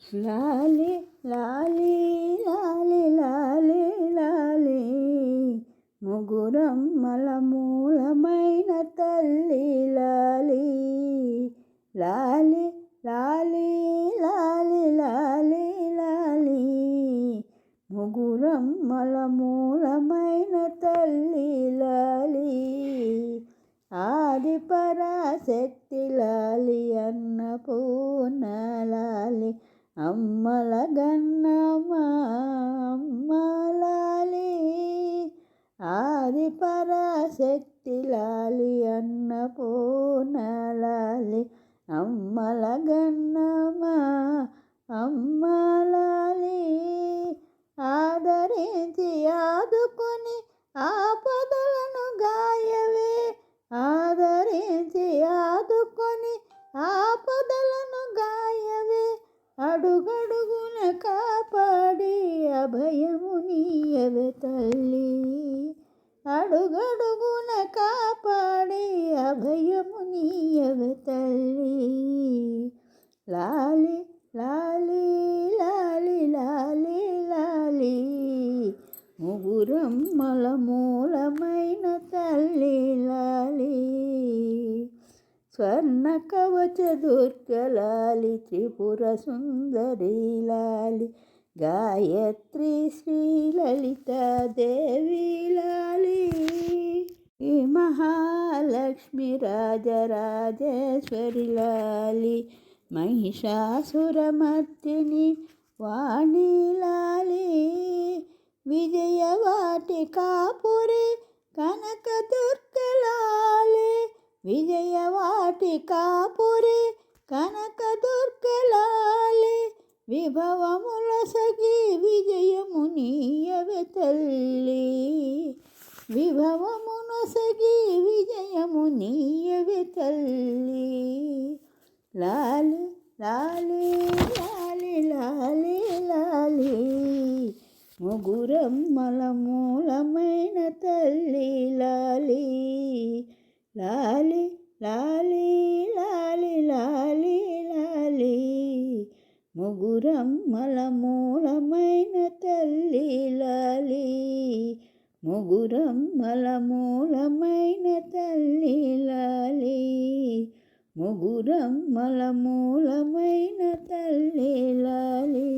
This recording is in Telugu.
లాలి లాలి లాలి లాలి లాలి ముగురమ్మల మూలమైన తల్లి లాలి లాలి లాలి లాలి లాలి లాలి ముగురమ్మల మూలమైన తల్లి లాలి ఆది పరాశక్తి లాలి అన్నపూర్ణ లాలి అమ్మల గన్నమా అమ్మ లాలి ఆది పరాశక్తి లాలి అన్నపూర్ణ లాలి అమ్మల గన్నమా అమ్మ లాలి ఆదరించి ఆదుకొని ఆపదలను గాయవే ఆదరించి ఆదుకొని ఆపదలను గాయవే అడుగడుగున కాపాడి అభయము నీయవే తల్లి అడుగడుగున కాపాడి అభయము నీయవే తల్లి లాలి లాలి లాలి లాలి లాలి ముగురమ్మల మూలమైన తల్లి లాలి స్వర్ణ కవచ దుర్గలాలి త్రిపుర సుందరి లాలి గాయత్రి శ్రీలలిత దేవి లాలి ఈ మహాలక్ష్మి రాజరాజేశ్వరి లాలి మహిషాసురమర్దిని వాణి లాలి విజయవాటికాపురి కనకదుర్గలాలి విజయవాటికాపురి కనకదుర్గలాలి విభవముల సగి విజయము నీయవే తల్లి విభవమున సగి విజయము నీయవే తల్లి లాలి లాలి లాలి లాలి లాలి ముగురమ్మల మూలమైన తల్లి లాలి లాలి లాలి లాలి లాలి లాలి ముగురమ్మల మూలమైన తల్లి లాలి ముగురమ్మల మూలమైన తల్లి లాలి ముగురమ్మల మూలమైన తల్లి లాలి